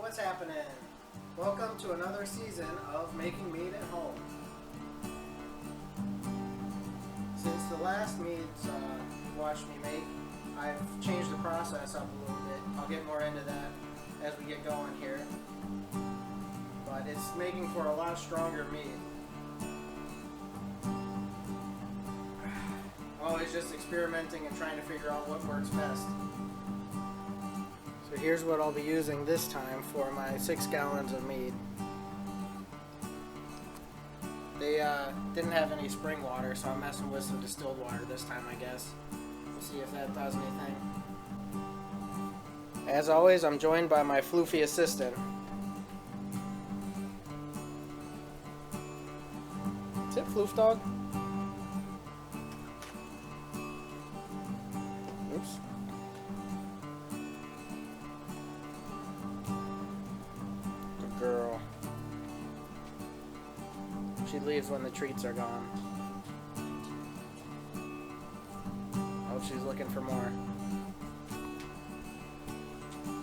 what's happening? Welcome to another season of making mead at home. Since the last meads watched me make, I've changed the process up a little bit. I'll get more into that as we get going here. But it's making for a lot stronger mead. I'm always just experimenting and trying to figure out what works best. So here's what I'll be using this time for my 6 gallons of mead. They didn't have any spring water, so I'm messing with some distilled water this time, I guess. We'll see if that does anything. As always, I'm joined by my floofy assistant. Is it Floof Dog? Oops. Good girl. She leaves when the treats are gone. Oh, she's looking for more.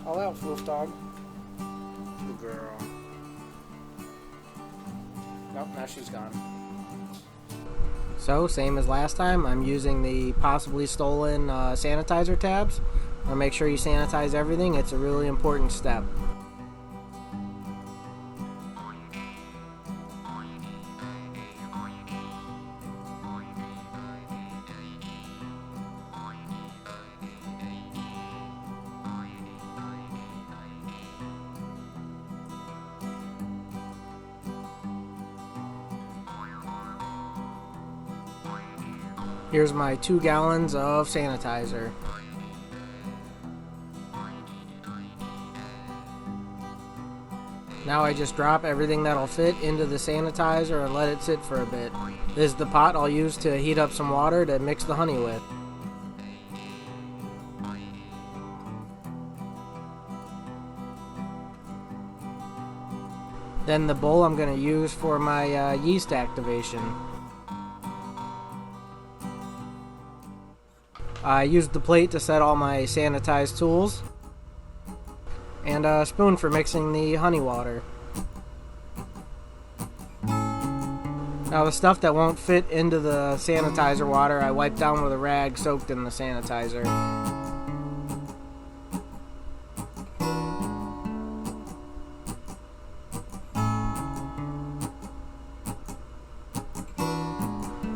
All out, Floof Dog. Good girl. Nope, now she's gone. So, same as last time, I'm using the possibly stolen sanitizer tabs. I'll make sure you sanitize everything. It's a really important step. Here's my 2 gallons of sanitizer. Now I just drop everything that'll fit into the sanitizer and let it sit for a bit. This is the pot I'll use to heat up some water to mix the honey with. Then the bowl I'm going to use for my yeast activation. I used the plate to set all my sanitized tools, and a spoon for mixing the honey water. Now the stuff that won't fit into the sanitizer water, I wipe down with a rag soaked in the sanitizer.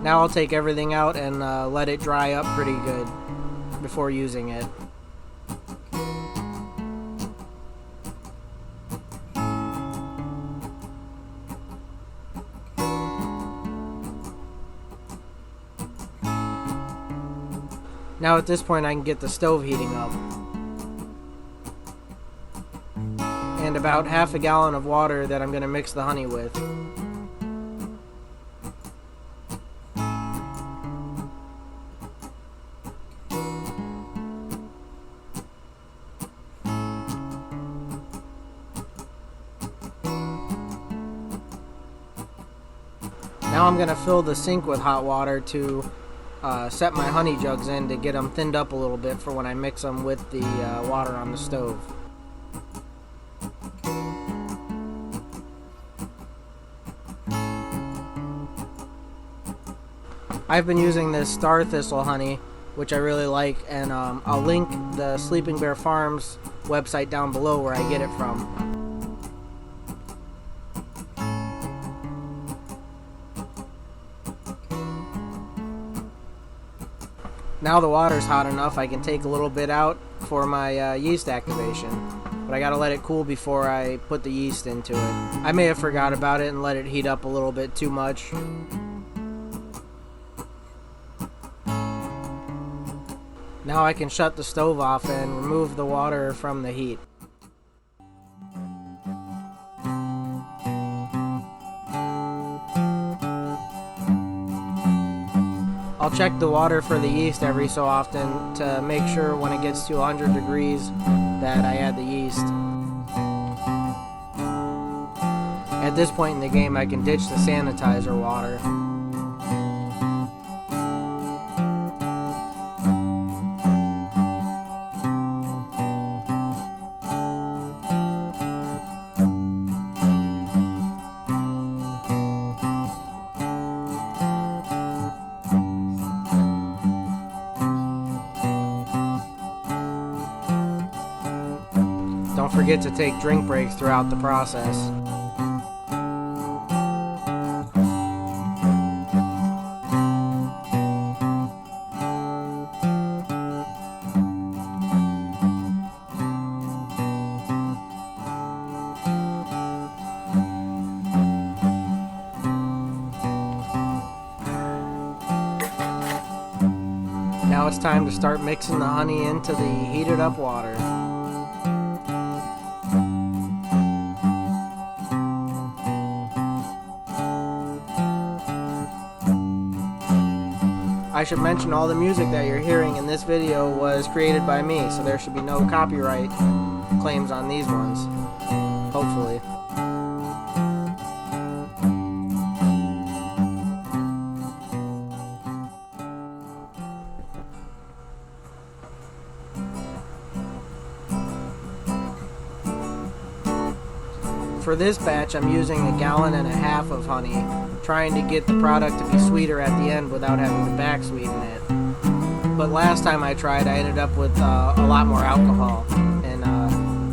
Now I'll take everything out and let it dry up pretty good before using it. Now at this point I can get the stove heating up. And about half a gallon of water that I'm going to mix the honey with. Now I'm going to fill the sink with hot water to set my honey jugs in to get them thinned up a little bit for when I mix them with the water on the stove. I've been using this star thistle honey, which I really like, and I'll link the Sleeping Bear Farms website down below where I get it from. Now the water's hot enough, I can take a little bit out for my yeast activation. But I gotta let it cool before I put the yeast into it. I may have forgot about it and let it heat up a little bit too much. Now I can shut the stove off and remove the water from the heat. I'll check the water for the yeast every so often to make sure when it gets to 100 degrees that I add the yeast. At this point in the game I can ditch the sanitizer water. Don't forget to take drink breaks throughout the process. Now it's time to start mixing the honey into the heated up water. I should mention all the music that you're hearing in this video was created by me, so there should be no copyright claims on these ones, hopefully. For this batch, I'm using 1.5 gallons of honey, trying to get the product to be sweeter at the end without having to back sweeten it. But last time I tried, I ended up with a lot more alcohol and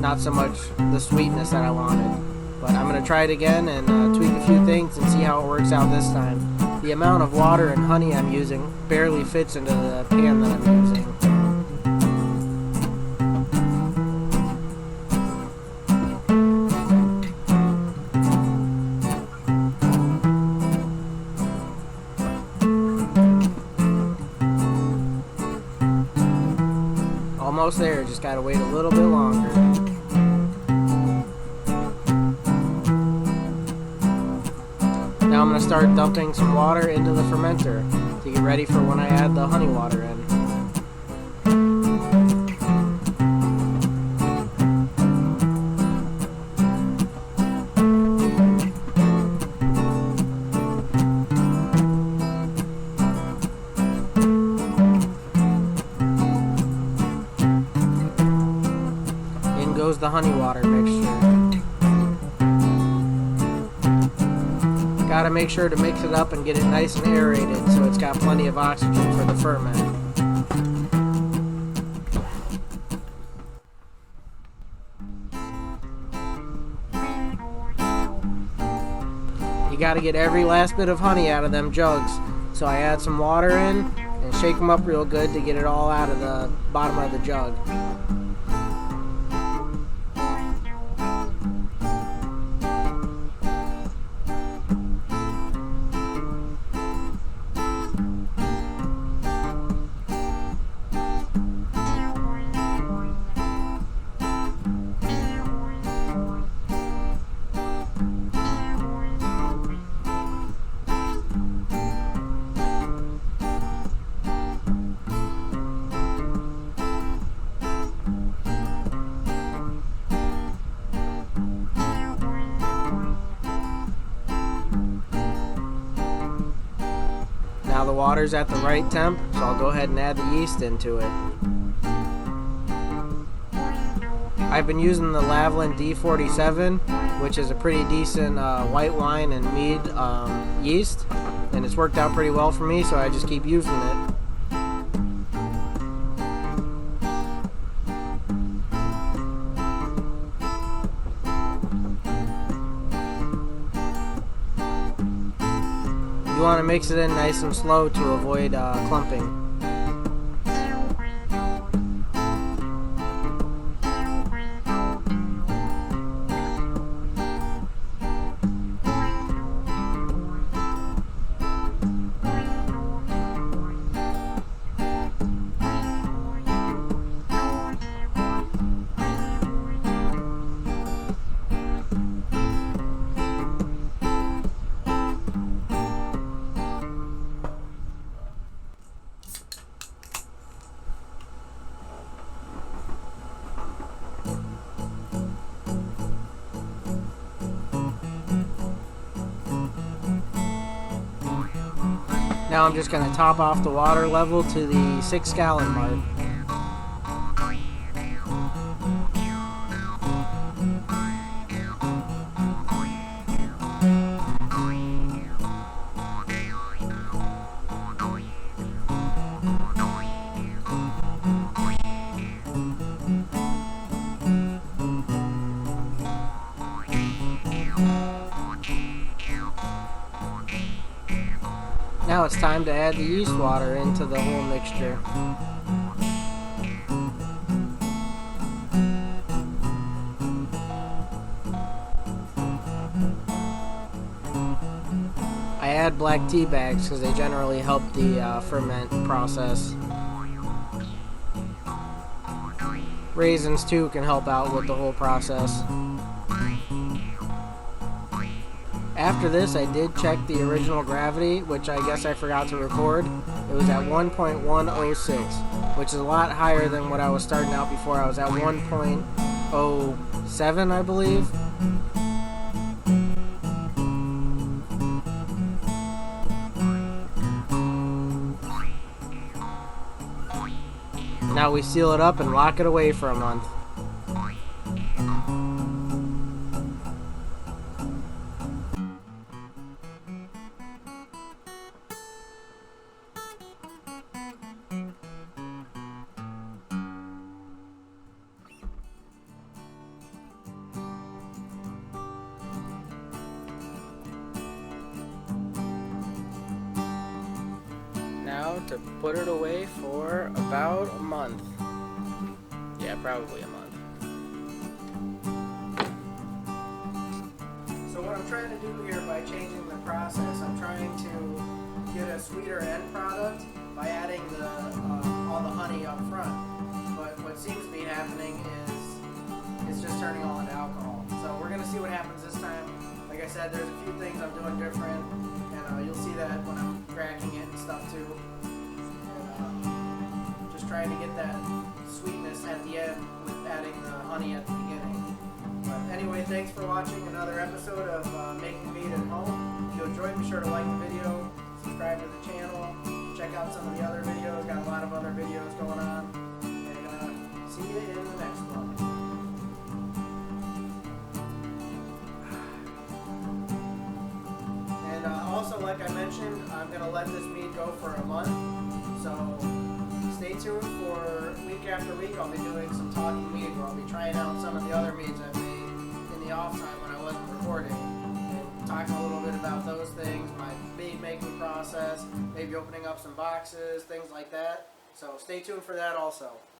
not so much the sweetness that I wanted. But I'm going to try it again and tweak a few things and see how it works out this time. The amount of water and honey I'm using barely fits into the pan that I'm using. Almost there, just gotta wait a little bit longer. Now I'm gonna start dumping some water into the fermenter to get ready for when I add the honey water in. Goes the honey water mixture. Gotta make sure to mix it up and get it nice and aerated so it's got plenty of oxygen for the ferment. You gotta get every last bit of honey out of them jugs, so I add some water in and shake them up real good to get it all out of the bottom of the jug. Now the water's at the right temp, so I'll go ahead and add the yeast into it. I've been using the Lavalin D47, which is a pretty decent white wine and mead yeast, and it's worked out pretty well for me, so I just keep using it. You want to mix it in nice and slow to avoid clumping. Now I'm just going to top off the water level to the 6 gallon mark. Now it's time to add the yeast water into the whole mixture. I add black tea bags because they generally help the ferment process. Raisins too can help out with the whole process. After this, I did check the original gravity, which I guess I forgot to record. It was at 1.106, which is a lot higher than what I was starting out before. I was at 1.07, I believe. Now we seal it up and lock it away for a month. Now to put it away for about a month. Yeah, probably a month. So what I'm trying to do here by changing the process, I'm trying to get a sweeter end product by adding all the honey up front. But what seems to be happening is it's just turning all into alcohol. So we're going to see what happens this time. Like I said, there's a few things I'm doing different, and you'll see that when I'm cracking it and stuff too. And just trying to get that sweetness at the end with adding the honey at the beginning. But anyway, thanks for watching another episode of Making Mead at Home. If you enjoyed, be sure to like the video, subscribe to the channel, check out some of the other videos. Got a lot of other videos going on. And see you in the next one. And also, like I mentioned, I'm going to let this mead go for a month. So stay tuned for week after week. I'll be doing some talking mead where I'll be trying out some of the other meads I've made in the off time when I wasn't recording, and talking a little bit about those things, my mead making process, maybe opening up some boxes, things like that. So stay tuned for that also.